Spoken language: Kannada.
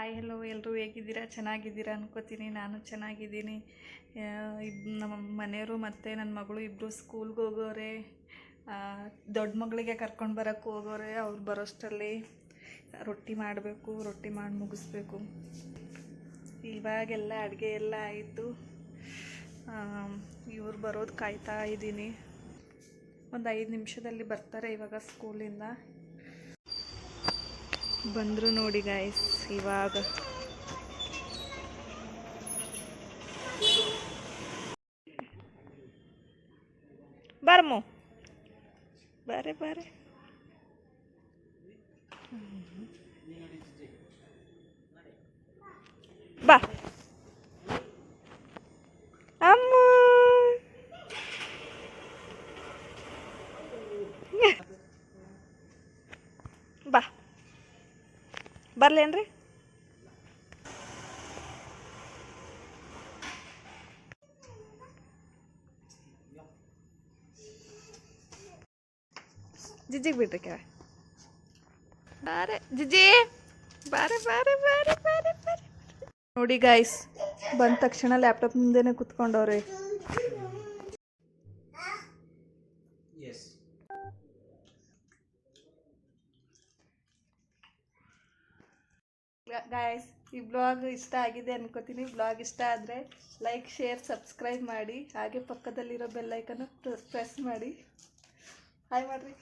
ಹಾಯ್ ಹೆಲೋ ಎಲ್ಲರೂ ಹೇಗಿದ್ದೀರಾ? ಚೆನ್ನಾಗಿದ್ದೀರಾ ಅನ್ಕೋತೀನಿ. ನಾನು ಚೆನ್ನಾಗಿದ್ದೀನಿ. ನಮ್ಮ ಮನೆಯವರು ಮತ್ತು ನನ್ನ ಮಗಳು ಇಬ್ಬರು ಸ್ಕೂಲ್ಗೆ ಹೋಗೋರೆ. ದೊಡ್ಡ ಮಗಳಿಗೆ ಕರ್ಕೊಂಡು ಬರೋಕ್ಕೆ ಹೋಗೋರೆ. ಅವ್ರು ಬರೋಷ್ಟರಲ್ಲಿ ರೊಟ್ಟಿ ಮಾಡಬೇಕು, ರೊಟ್ಟಿ ಮಾಡಿ ಮುಗಿಸ್ಬೇಕು. ಇವಾಗೆಲ್ಲ ಅಡುಗೆ ಎಲ್ಲ ಆಯಿತು. ಇವ್ರು ಬರೋದು ಕಾಯ್ತಾ ಇದ್ದೀನಿ. ಒಂದು 5 ನಿಮಿಷದಲ್ಲಿ ಬರ್ತಾರೆ ಇವಾಗ ಸ್ಕೂಲಿಂದ. ಬಂದರು ನೋಡಿ ಗಾಯ್ಸ್ ಇವಾಗ. ಬಾರಮ್ಮ, ಬಾರೆ ಬಾರೆ. ಬಾ ಅಮ್ಮ. ಬಾ ಬರ್ಲೇನ್ರಿ? ಜಿಜ್ಜಿಗೆ ಬಿಡ್ರಿ ಕೆಳ. ಬಾರೆ ಜಿಜ್ಜಿ, ಬಾರೆ ಬಾರೆ ಬಾರೆ ಬಾರೆ ಬಾರೆ. ನೋಡಿ ಗಾಯ್ಸ್, ಬಂದ ತಕ್ಷಣ ಲ್ಯಾಪ್ಟಾಪ್ ಮುಂದೆನೇ ಕುತ್ಕೊಂಡವ್ರೆ. ಗಾಯ್ಸ್, ಈ ಬ್ಲಾಗ್ ಇಷ್ಟ ಆಗಿದೆ ಅನ್ಕೋತೀನಿ. ಬ್ಲಾಗ್ ಇಷ್ಟ ಆದರೆ ಲೈಕ್, ಶೇರ್, ಸಬ್ಸ್ಕ್ರೈಬ್ ಮಾಡಿ. ಹಾಗೆ ಪಕ್ಕದಲ್ಲಿರೋ ಬೆಲ್ ಐಕನ್ನು ಪ್ರೆಸ್ ಮಾಡಿ. ಹಾಯ್ ಮಾಡಿರಿ.